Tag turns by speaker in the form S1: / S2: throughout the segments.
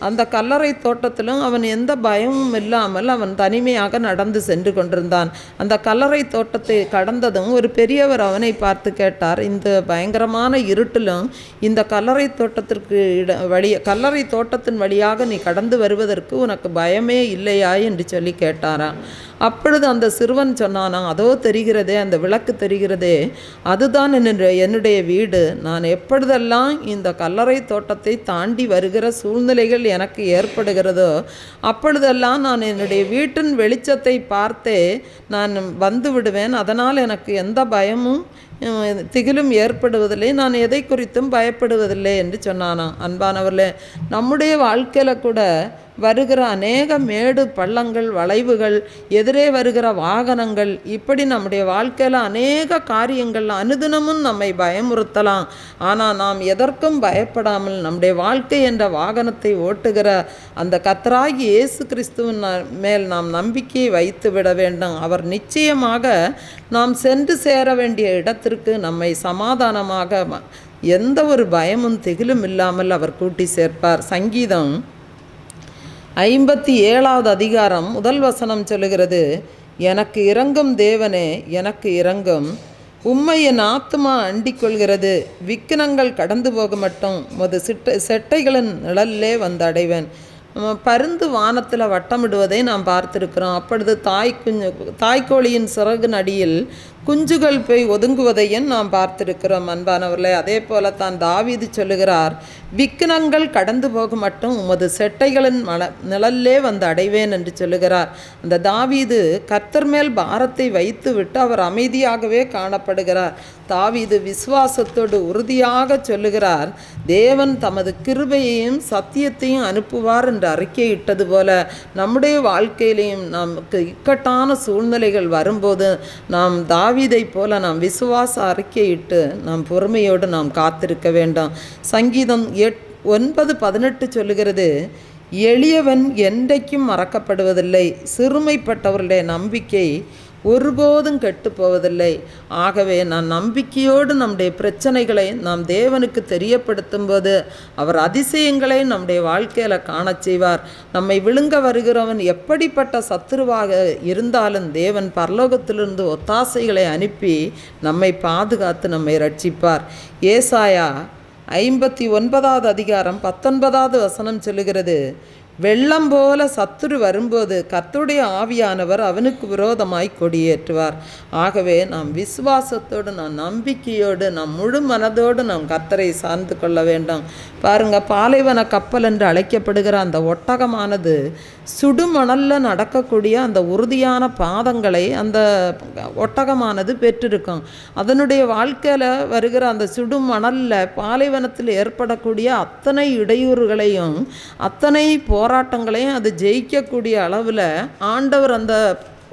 S1: அந்த கல்லறை தோட்டத்திலும் அவன் எந்த பயமும் இல்லாமல் அவன் தனிமையாக நடந்து சென்று கொண்டிருந்தான். அந்த கல்லறை தோட்டத்தை கடந்ததும் ஒரு பெரியவர் அவனை பார்த்து கேட்டார், இந்த பயங்கரமான இருட்டிலும் இந்த கல்லறை தோட்டத்திற்கு கல்லறை தோட்டத்தின் வழியாக நீ கடந்து வருவதற்கு உனக்கு பயமே இல்லையா என்று சொல்லி கேட்டாராம். அப்பொழுது அந்த சிறுவன் சொன்னானாம், அதோ தெரிகிறதே, அந்த விளக்கு தெரிகிறதே, அதுதான் என்னுடைய வீடு. நான் எப்பொழுதெல்லாம் இந்த கல்லறை தோட்டத்தை தாண்டி வருகிற சூழ்நிலைகள் எனக்கு ஏற்படுகிறதோ அப்பொழுதெல்லாம் நான் என்னுடைய வீட்டின் வெளிச்சத்தை பார்த்தே நான் வந்து விடுவேன். அதனால் எனக்கு எந்த பயமும் திகிலும் ஏற்படுவதில்லை, நான் எதை குறித்தும் பயப்படுவதில்லை என்று சொன்னானாம். அன்பானவர்களே, நம்முடைய வாழ்க்கையில் கூட வருகிற அநேக மேடு பள்ளங்கள், வளைவுகள், எதிரே வருகிற வாகனங்கள், இப்படி நம்முடைய வாழ்க்கையில் அநேக காரியங்கள் அனுதினமும் நம்மை பயமுறுத்தலாம். ஆனால் நாம் எதற்கும் பயப்படாமல் நம்முடைய வாழ்க்கை என்ற வாகனத்தை ஓட்டுகிற அந்த கர்த்தராகிய இயேசு கிறிஸ்துவின் மேல் நாம் நம்பிக்கையை வைத்து விட வேண்டும். அவர் நிச்சயமாக நாம் சென்று சேர வேண்டிய இடத்திற்கு நம்மை சமாதானமாக எந்த ஒரு பயமும் திகிலும் இல்லாமல் அவர் கூட்டி சேர்ப்பார். சங்கீதம் 57வது அதிகாரம் 1 வசனம் சொல்லுகிறது, எனக்கு இரங்கும் தேவனே, எனக்கு இரங்கும், உம்மை என் ஆத்துமா அண்டிக் கொள்கிறது. விக்கினங்கள் கடந்து போக மட்டும் உமது செட்டைகளின் நிழல்லே வந்து அடைவேன். பருந்து வானத்தில் வட்டமிடுவதை நாம் பார்த்துருக்கிறோம். அப்பொழுது தாய்க்கோழியின் சிறகு நடியில் குஞ்சுகள் போய் ஒதுங்குவதையும் நாம் பார்த்திருக்கிறோம். அன்பானவர்களே, அதே போல தான் தாவீது சொல்லுகிறார், விக்கினங்கள் கடந்து போக மட்டும் உமது செட்டைகளின் நிழல்லே வந்து அடைவேன் என்று சொல்லுகிறார். அந்த தாவீது கர்த்தர் மேல் பாரத்தை வைத்து விட்டு அவர் அமைதியாகவே காணப்படுகிறார். தாவீது விசுவாசத்தோடு உறுதியாக சொல்லுகிறார், தேவன் தமது கிருபையையும் சத்தியத்தையும் அனுப்புவார் என்று அறிக்கையிட்டது போல நம்முடைய வாழ்க்கையிலையும் நமக்கு இக்கட்டான சூழ்நிலைகள் வரும்போது நாம் தாவீதை போல நாம் விசுவாச அறிக்கையிட்டு நாம் பொறுமையோடு நாம் காத்திருக்க வேண்டும். சங்கீதம் 9:18 சொல்லுகிறது, எளியவன் என்றைக்கும் மறக்கப்படுவதில்லை, சிறுமைப்பட்டவர்களுடைய நம்பிக்கை ஒருபோதும் கெட்டு போவதில்லை. ஆகவே நான் நம்பிக்கையோடு நம்முடைய பிரச்சனைகளை நாம் தேவனுக்கு தெரியப்படுத்தும் போது அவர் அதிசயங்களை நம்முடைய வாழ்க்கையில் காணச் செய்வார். நம்மை விழுங்க வருகிறவன் எப்படிப்பட்ட சத்துருவாக இருந்தாலும் தேவன் பரலோகத்திலிருந்து ஒத்தாசைகளை அனுப்பி நம்மை பாதுகாத்து நம்மை ரட்சிப்பார். ஏசாயா 59வது அதிகாரம் 19வது வசனம் சொல்லுகிறது, வெள்ளம் போல சத்துரு வரும்போது கர்த்தருடைய ஆவியானவர் அவனுக்கு விரோதமாய் கொடியேற்றுவார். ஆகவே நாம் விசுவாசத்தோடு நாம் நம்பிக்கையோடு நாம் முழு மனதோடு நாம் கர்த்தரை சார்ந்து கொள்ள வேண்டும். பாருங்கள், பாலைவன கப்பல் என்று அழைக்கப்படுகிற அந்த ஒட்டகமானது சுடுமணலில் நடக்கக்கூடிய அந்த உறுதியான பாதங்களை அந்த ஒட்டகமானது பெற்றிருக்கும். அதனுடைய வாழ்க்கையில் வருகிற அந்த சுடுமணலில் பாலைவனத்தில் ஏற்படக்கூடிய அத்தனை இடையூறுகளையும் அத்தனை போராட்டங்களையும் அது ஜெயிக்கக்கூடிய அளவில் ஆண்டவர் அந்த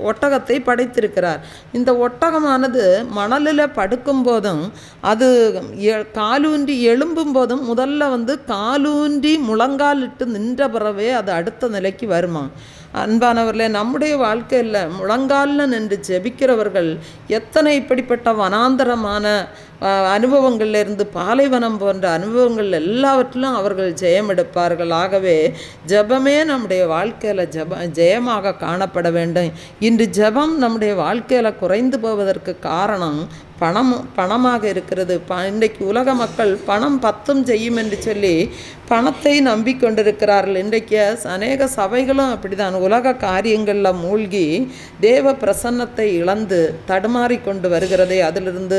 S1: ஒட்டகத்தை படைத்திருக்கிறார். இந்த ஒட்டகமானது மணலில் படுக்கும் போதும் அது காலூன்றி எழும்பும் போதும் முதல்ல காலூன்றி முழங்காலிட்டு நின்ற பிறவே அது அடுத்த நிலைக்கு வருமா. அன்பானவர்களே, நம்முடைய வாழ்க்கையில் முழங்காலில் நின்று ஜெபிக்கிறவர்கள் எத்தனை இப்படிப்பட்ட வனாந்தரமான அனுபவங்களிலிருந்து பாலைவனம் போன்ற அனுபவங்கள் எல்லாவற்றிலும் அவர்கள் ஜெயம் எடுப்பார்கள். ஆகவே ஜெபமே நம்முடைய வாழ்க்கையில் ஜெயமாக காணப்பட வேண்டும். இன்று ஜெபம் நம்முடைய வாழ்க்கையில் குறைந்து போவதற்கு காரணம் பணமாக இருக்கிறது. இன்றைக்கு உலக மக்கள் பணம் பத்தும் செய்யும் என்று சொல்லி பணத்தை நம்பிக்கொண்டிருக்கிறார்கள். இன்றைக்கு அநேக சபைகளும் அப்படிதான் உலக காரியங்களில் மூழ்கி தேவ பிரசன்னத்தை இழந்து தடுமாறி கொண்டு வருகிறதை, அதிலிருந்து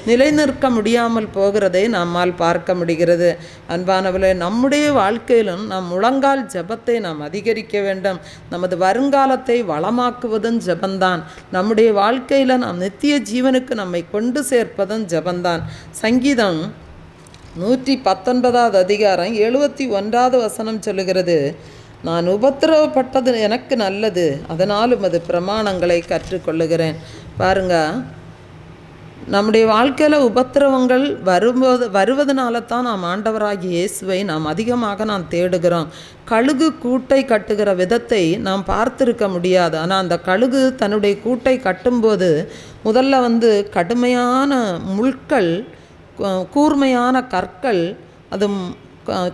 S1: நிலைநிற்க முடியாமல் போகிறதை நம்மால் பார்க்க முடிகிறது. அன்பானவர்களே, நம்முடைய வாழ்க்கையிலும் நாம் முழங்கால் ஜெபத்தை நாம் அதிகரிக்க வேண்டும். நமது வருங்காலத்தை வளமாக்குவதும் ஜெபந்தான். நம்முடைய வாழ்க்கையில் நாம் நித்திய ஜீவனுக்கு நம்மை கொண்டு சேர்ப்பதும் ஜெபந்தான். சங்கீதம் 119வது அதிகாரம் 71வது வசனம் சொல்லுகிறது, நான் உபத்திரவப்பட்டது எனக்கு நல்லது, அதனாலும் அது பிரமாணங்களை கற்றுக்கொள்ளுகிறேன். பாருங்க, நம்முடைய வாழ்க்கையில் உபத்திரவங்கள் வருவதனால தான் நாம் ஆண்டவராகிய இயேசுவை நாம் அதிகமாக நாம் தேடுகிறோம். கழுகு கூட்டை கட்டுகிற விதத்தை நாம் பார்த்திருக்க முடியாது. ஆனால் அந்த கழுகு தன்னுடைய கூட்டை கட்டும்போது முதல்ல கடுமையான முள்கள், கூர்மையான கற்கள், அது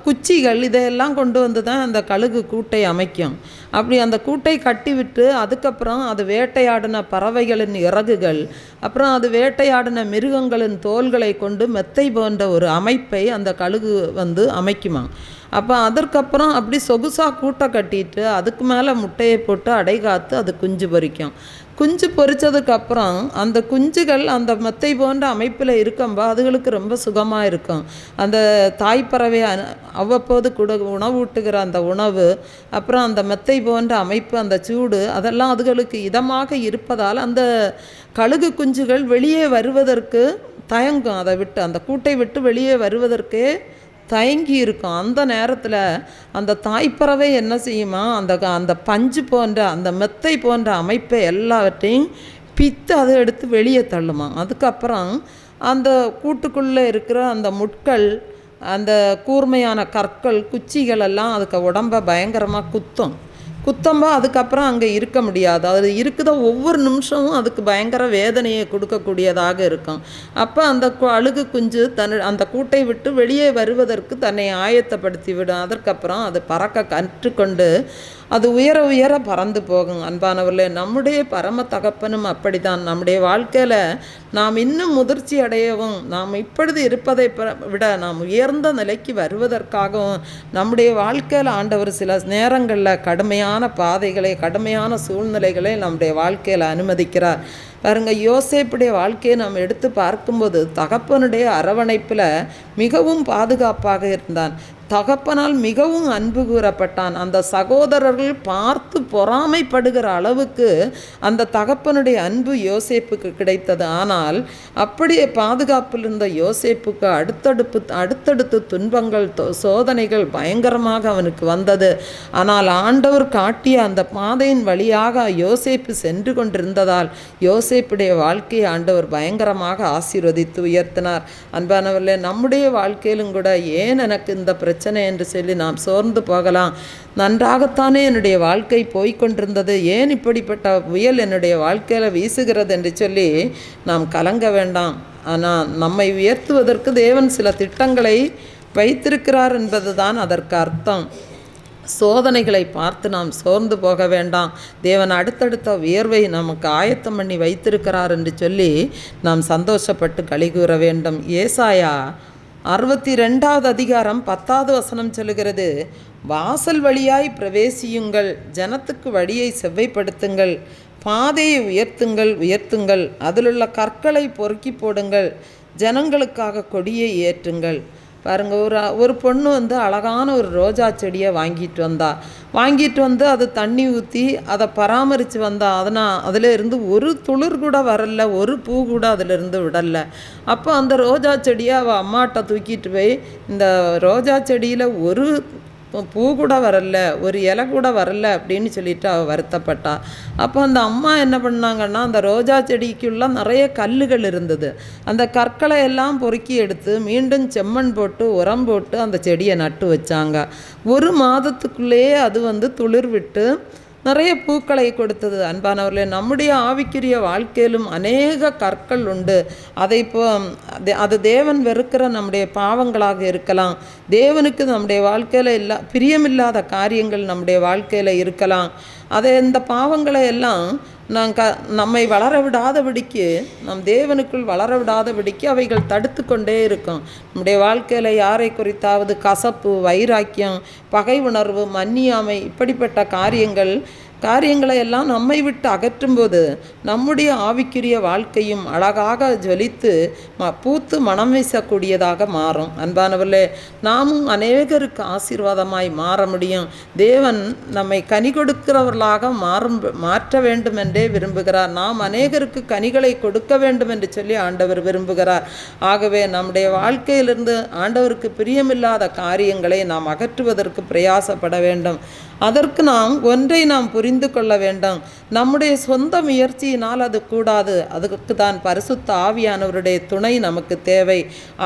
S1: குச்சிகள் இதையெல்லாம் கொண்டு வந்து தான் அந்த கழுகு கூட்டை அமைக்கும். அப்படி அந்த கூட்டை கட்டிவிட்டு அதுக்கப்புறம் அது வேட்டையாடின பறவைகளின் இறகுகள், அப்புறம் அது வேட்டையாடின மிருகங்களின் தோள்களை கொண்டு மெத்தை போன்ற ஒரு அமைப்பை அந்த கழுகு வந்து அமைக்குமா. அப்போ அதற்கப்புறம் அப்படி சொகுசாக கூட்டை கட்டிட்டு அதுக்கு மேலே முட்டையை போட்டு அடை காத்து அது குஞ்சு பொரிக்கும். குஞ்சு பொரித்ததுக்கப்புறம் அந்த குஞ்சுகள் அந்த மெத்தை போன்ற அமைப்பில் இருக்கும்போது அதுகளுக்கு ரொம்ப சுகமாக இருக்கும். அந்த தாய்ப்பறவை அவ்வப்போது கூட உணவூட்டுகிற அந்த உணவு, அப்புறம் அந்த மெத்தை போன்ற அமைப்பு, அந்த சூடு, அதெல்லாம் அதுகளுக்கு இதமாக இருப்பதால் அந்த கழுகு குஞ்சுகள் வெளியே வருவதற்கு தயங்கும். அதை விட்டு அந்த கூட்டை விட்டு வெளியே வருவதற்கே தயங்கி இருக்கும். அந்த நேரத்தில் அந்த தாய்ப்பறவை என்ன செய்யுமா, அந்த பஞ்சு போன்ற அந்த மெத்தை போன்ற அமைப்பை எல்லாவற்றையும் பித்து அதை எடுத்து வெளியே தள்ளுமா. அதுக்கப்புறம் அந்த கூட்டுக்குள்ளே இருக்கிற அந்த முட்கள், அந்த கூர்மையான கற்கள், குச்சிகள் எல்லாம் அதுக்கு உடம்பை பயங்கரமாக குத்தம்போ அதுக்கப்புறம் அங்கே இருக்க முடியாது. அது இருக்குதோ ஒவ்வொரு நிமிஷமும் அதுக்கு பயங்கர வேதனையை கொடுக்கக்கூடியதாக இருக்கும். அப்போ அந்த அழுகு குஞ்சு அந்த கூட்டை விட்டு வெளியே வருவதற்கு தன்னை ஆயத்தப்படுத்தி விடும். அதற்கப்புறம் அது பறக்க கற்றுக்கொண்டு அது உயர உயர பறந்து போகும். அன்பானவர்களே, நம்முடைய பரம தகப்பனும் அப்படித்தான். நம்முடைய வாழ்க்கையில் நாம் இன்னும் முதிர்ச்சி அடையவும், நாம் இப்பொழுது இருப்பதை விட நாம் உயர்ந்த நிலைக்கு வருவதற்காகவும் நம்முடைய வாழ்க்கையில் ஆண்டவர் சில நேரங்களில் கடுமையான பாதைகளை, கடுமையான சூழ்நிலைகளை நம்முடைய வாழ்க்கையில் அனுமதிக்கிறார். பாருங்க, யோசேப்புடைய வாழ்க்கையை நாம் எடுத்து பார்க்கும்போது தகப்பனுடைய அரவணைப்பில் மிகவும் பாதுகாப்பாக இருந்தான். தகப்பனால் மிகவும் அன்பு கூறப்பட்டான். அந்த சகோதரர்கள் பார்த்து பொறாமைப்படுகிற அளவுக்கு அந்த தகப்பனுடைய அன்பு யோசேப்புக்கு கிடைத்தது. ஆனால் அப்படியே பாதுகாப்பில் இருந்த யோசேப்புக்கு அடுத்தடுத்து துன்பங்கள், சோதனைகள் பயங்கரமாக அவனுக்கு வந்தது. ஆனால் ஆண்டவர் காட்டிய அந்த பாதையின் வழியாக யோசேப்பு சென்று கொண்டிருந்ததால் யோசேப்புடைய வாழ்க்கையை ஆண்டவர் பயங்கரமாக ஆசீர்வதித்து உயர்த்தினார். அன்பானவர்களே, நம்முடைய வாழ்க்கையிலும் கூட ஏன் எனக்கு இந்த பிரச்சனை என்று சொல்லி நாம் சோர்ந்து போகலாம். நன்றாகத்தானே என்னுடைய வாழ்க்கை போய்கொண்டிருந்தது, ஏன் இப்படிப்பட்ட புயல் என்னுடைய வாழ்க்கையில் வீசுகிறது என்று சொல்லி நாம் கலங்க வேண்டாம். ஆனால் நம்மை உயர்த்துவதற்கு தேவன் சில திட்டங்களை வைத்திருக்கிறார் என்பதுதான் அதற்கு அர்த்தம். சோதனைகளை பார்த்து நாம் சோர்ந்து போக வேண்டாம். தேவன் அடுத்தடுத்த உயர்வை நமக்கு ஆயத்தம் பண்ணி வைத்திருக்கிறார் என்று சொல்லி நாம் சந்தோஷப்பட்டு களிகூற வேண்டும். ஏசாயா 62வது அதிகாரம் 10வது வசனம் சொல்லுகிறது, வாசல் வழியாய் பிரவேசியுங்கள், ஜனத்துக்கு வழியை செவ்வைப்படுத்துங்கள், பாதையை உயர்த்துங்கள், அதிலுள்ள கற்களை பொறுக்கி போடுங்கள், ஜனங்களுக்காக கொடியை ஏற்றுங்கள். பாருங்கள், ஒரு பொண்ணு வந்து அழகான ஒரு ரோஜா செடியை வாங்கிட்டு வந்து அதை தண்ணி ஊற்றி அதை பராமரித்து வந்தா. அதில் இருந்து ஒரு துளிர் கூட வரல, ஒரு பூ கூட அதிலிருந்து விடலை. அப்போ அந்த ரோஜா செடியை அவள் அம்மாட்ட தூக்கிட்டு போய், இந்த ரோஜா செடியில் ஒரு பூ கூட வரல, ஒரு இலை கூட வரல அப்படின்னு சொல்லிட்டு அவள் வருத்தப்பட்டா. அப்போ அந்த அம்மா என்ன பண்ணாங்கன்னா, அந்த ரோஜா செடிக்குள்ள நிறைய கல்லுகள் இருந்தது. அந்த கற்களை எல்லாம் பொறுக்கி எடுத்து மீண்டும் செம்மண் போட்டு உரம் போட்டு அந்த செடியை நட்டு வச்சாங்க. ஒரு மாதத்துக்குள்ளேயே அது வந்து துளிர் விட்டு நிறைய பூக்களை கொடுத்தது. அன்பானவர்களே, நம்முடைய ஆவிக்குரிய வாழ்க்கையிலும் அநேக கற்கள் உண்டு. அது தேவன் வெறுக்கிற நம்முடைய பாவங்களாக இருக்கலாம். தேவனுக்கு நம்முடைய வாழ்க்கையில் பிரியமில்லாத காரியங்கள் நம்முடைய வாழ்க்கையில் இருக்கலாம். இந்த பாவங்களை எல்லாம் நம்மை வளர விடாதபடிக்கு, நம் தேவனுக்குள் வளர விடாதபடிக்கு அவைகள் தடுத்து கொண்டே இருக்கும். நம்முடைய வாழ்க்கையில் யாரை குறித்தாவது கசப்பு, வைராக்கியம், பகை உணர்வு, மன்னியாமை, இப்படிப்பட்ட காரியங்களை எல்லாம் நம்மை விட்டு அகற்றும்போது நம்முடைய ஆவிக்குரிய வாழ்க்கையும் அழகாக ஜொலித்து பூத்து மனம் வீசக்கூடியதாக மாறும். அன்பானவர்களே, நாமும் அநேகருக்கு ஆசீர்வாதமாய் மாற முடியும். தேவன் நம்மை கனி கொடுக்கிறவர்களாக மாற்ற வேண்டும் என்றே விரும்புகிறார். நாம் அநேகருக்கு கனிகளை கொடுக்க வேண்டும் என்று சொல்லி ஆண்டவர் விரும்புகிறார். ஆகவே நம்முடைய வாழ்க்கையிலிருந்து ஆண்டவருக்கு பிரியமில்லாத காரியங்களை நாம் அகற்றுவதற்கு பிரயாசப்பட வேண்டும். அதற்கு ஒன்றை நாம் புரிந்து கொள்ள வேண்டும். நம்முடைய சொந்த முயற்சியினால் அது கூடாது. அதுக்கு தான் பரிசுத்த ஆவியானவருடைய துணை நமக்கு தேவை.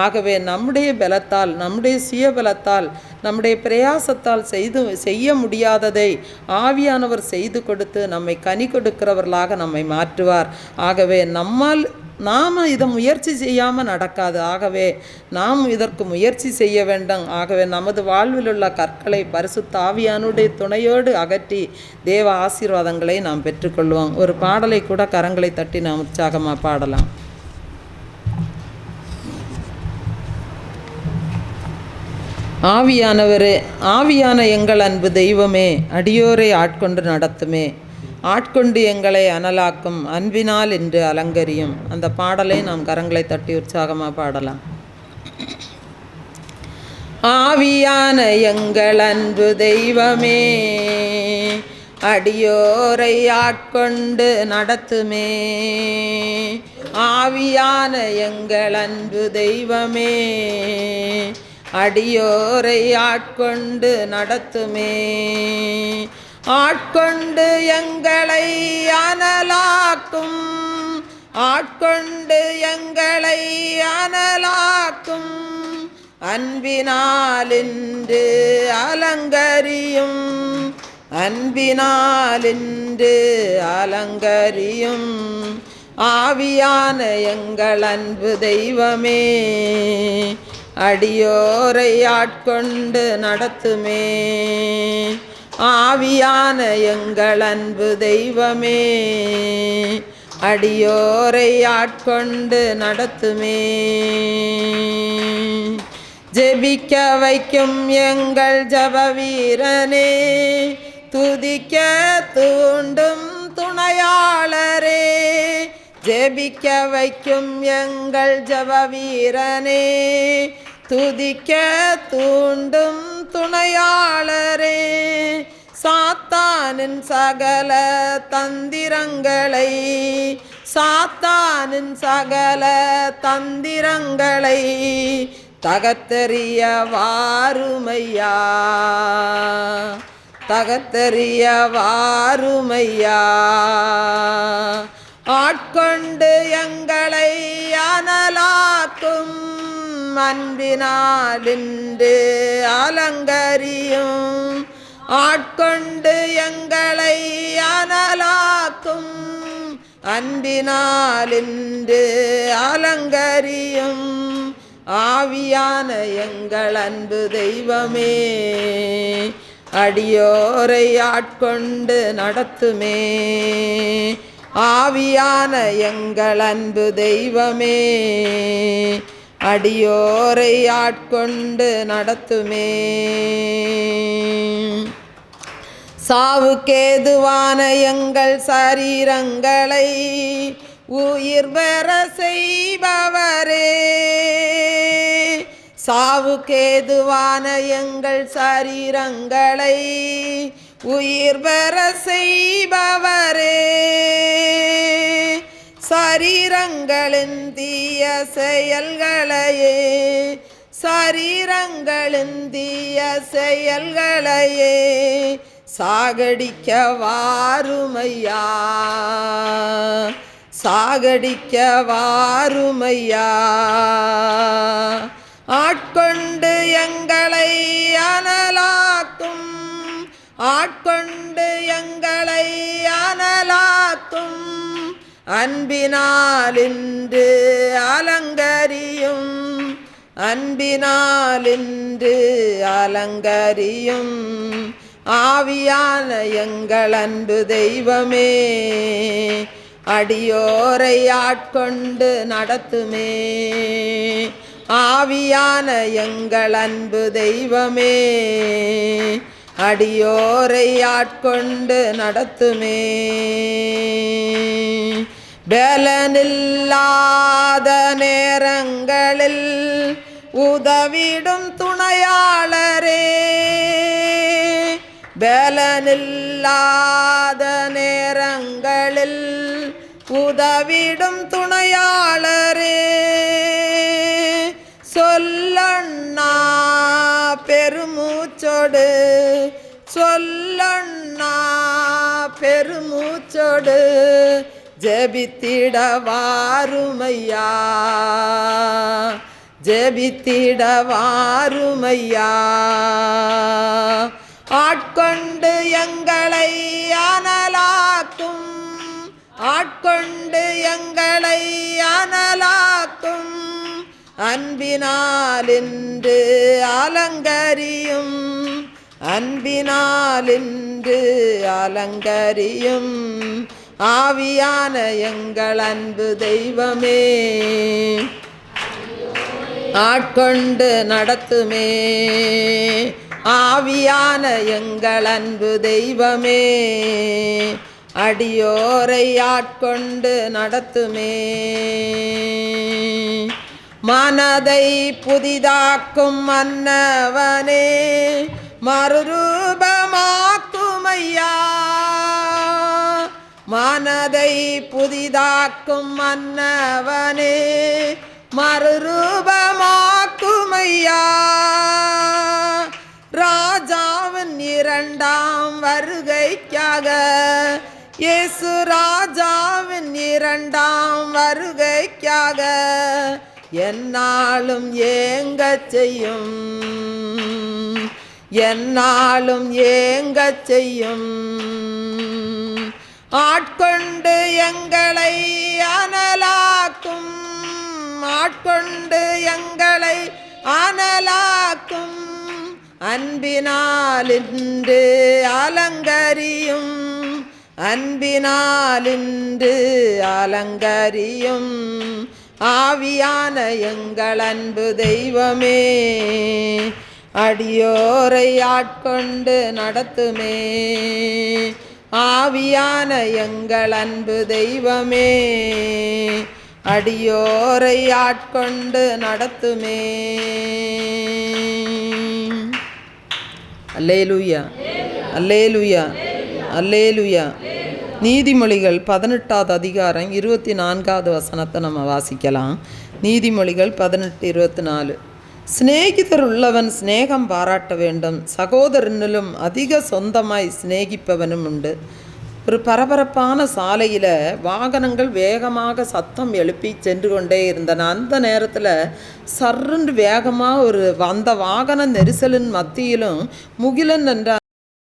S1: ஆகவே நம்முடைய பலத்தால், நம்முடைய சுய பலத்தால், நம்முடைய பிரயாசத்தால் செய்ய முடியாததை ஆவியானவர் செய்து கொடுத்து நம்மை கனி கொடுக்கிறவர்களாக நம்மை மாற்றுவார். ஆகவே நம்மால் நாம் இதை முயற்சி செய்யாமல் நடக்காது. ஆகவே நாம் இதற்கு முயற்சி செய்ய வேண்டும். ஆகவே நமது வாழ்வில் உள்ள கற்களை பரிசுத்த ஆவியானுடைய துணையோடு அகற்றி தேவ ஆசீர்வாதங்களை நாம் பெற்றுக்கொள்வோம். ஒரு பாடலை கூட கரங்களை தட்டி நாம் உற்சாகமாக பாடலாம். ஆவியானவரே, ஆவியான எங்கள் அன்பு தெய்வமே, அடியோரை ஆட்கொண்டு நடத்துமே, ஆட்கொண்டு எங்களை அனலாக்கும் அன்பினால் என்று அலங்கரியும். அந்த பாடலை நாம் கரங்களை தட்டி உற்சாகமாக பாடலாம். ஆவியான எங்கள் அன்பு தெய்வமே, அடியோரை ஆட்கொண்டு நடத்துமே, ஆவியான எங்கள் அன்பு தெய்வமே, அடியோரை ஆட்கொண்டு நடத்துமே, ஆட்கொண்டு எங்களை அனலாக்கும், ஆட்கொண்டு எங்களை அனலாக்கும் அன்பினாலின்று அலங்கரியும், அன்பினாலின்று அலங்கரியும். ஆவியான எங்கள் அன்பு தெய்வமே, அடியோரை ஆட்கொண்டு நடத்துமே, ஆவியான எங்கள் அன்பு தெய்வமே, அடியோரை ஆட்கொண்டு நடத்துமே. ஜெபிக்க வைக்கும் எங்கள் ஜப வீரனே, துதிக்க தூண்டும் துணையாளரே, ஜெபிக்க வைக்கும் எங்கள் ஜப வீரனே, துதிக்க தூண்டும் துணையாளரே, சாத்தானின் சகல தந்திரங்களை, சாத்தானின் சகல தந்திரங்களை தகர்த்தெறிய வாருமையா, தகர்த்தெறிய வாருமையா, ஆட்கொண்டு எங்களை அனலாக்கும் அன்பினாலின்று அலங்கரியும், ஆட்கொண்டு எங்களை அனலாக்கும் அன்பினாலின்று அலங்கரியும். ஆவியான எங்கள் அன்பு தெய்வமே, அடியோரை ஆட்கொண்டு நடத்துமே, ஆவியான எங்கள் அன்பு தெய்வமே, அடியோரை ஆட்கொண்டு நடத்துமே. சாவுக்கேதுவான எங்கள் சரீரங்களை உயிர் பெற செய்பவரே, சாவுக்கேதுவான எங்கள் சரீரங்களை உயிர் பெற செய்பவரே, சரீரங்களின் தீய செயல்களையே, சரீரங்களின் தீய செயல்களையே சாகடிக்க வாருமையா, சாகடிக்க வாருமையா, ஆட்கொண்டு எங்களை அனலாக்கும், ஆட்கொண்டு எங்களை அனலாக்கும் அன்பினாலின்று அலங்கரியும், அன்பினாலின்று அலங்கரியும். ஆவியான எங்கள் அன்பு தெய்வமே, அடியோரை ஆட்கொண்டு நடத்துமே, ஆவியான எங்கள் அன்பு தெய்வமே, அடியோரை ஆட்கொண்டு நடத்துமே. பலனில்லாத நேரங்களில் உதவிடும் துணையாளரே, பலனில்லாத நேரங்களில் உதவிடும் துணையாளரே, சொல்லண்ணா பெருமூச்சோடு, சொல்லண்ணா பெருமூச்சோடு ஜெபித்திட வாருமையா, ஜெபித்திட வாருமையா, ஆட்கொண்டு எங்களை அனலாக்கும், ஆட்கொண்டு எங்களை அனலாக்கும் அன்பினாலின்று அலங்கரியும், அன்பினாலின்று அலங்கரியும். ஆவியான எங்கள் அன்பு தெய்வமே, ஆட்கொண்டு நடத்துமே. ஆவியான எங்கள் அன்பு தெய்வமே, அடியோரை ஆட்கொண்டு நடத்துமே. மனதை புதிதாக்கும் மன்னவனே, மறுரூபமாக்குமையா. மனதை புதிதாக்கும் மன்னவனே, மறுரூபமாக்குமையா. ராஜாவின் இரண்டாம் வருகைக்காக, இயேசு ராஜாவின் இரண்டாம் வருகைக்காக என்னாலும் ஏங்கச் செய்யும், என்னாலும் ஏங்கச் செய்யும். ஆட்கொண்டு எங்களை அனலாக்கும், ஆட்கொண்டு எங்களை அனலாக்கும். அன்பினாலின்று அலங்கரியும், அன்பினாலின்று அலங்கரியும். ஆவியான எங்கள் அன்பு தெய்வமே, அடியோரை ஆட்கொண்டு நடத்துமே. ஆவியான எங்கள் அன்பு தெய்வமே, அடியோரை ஆட்கொண்டு நடத்துமே. அல்லேலூயா, அல்லேலூயா, அல்லேலூயா. நீதிமொழிகள் 18வது அதிகாரம் 24வது வசனத்தை நம்ம வாசிக்கலாம். நீதிமொழிகள் 18:24. சிநேகிதர் உள்ளவன் சிநேகம் பாராட்ட வேண்டும், சகோதரனிலும் அதிக சொந்தமாய் சிநேகிப்பவனும் உண்டு. ஒரு பரபரப்பான சாலையில் வாகனங்கள் வேகமாக சத்தம் எழுப்பி சென்று கொண்டே இருந்தன. அந்த நேரத்தில் சர்ருன்று வேகமாக அந்த வாகன நெரிசலின் மத்தியிலும் முகிலன் என்ற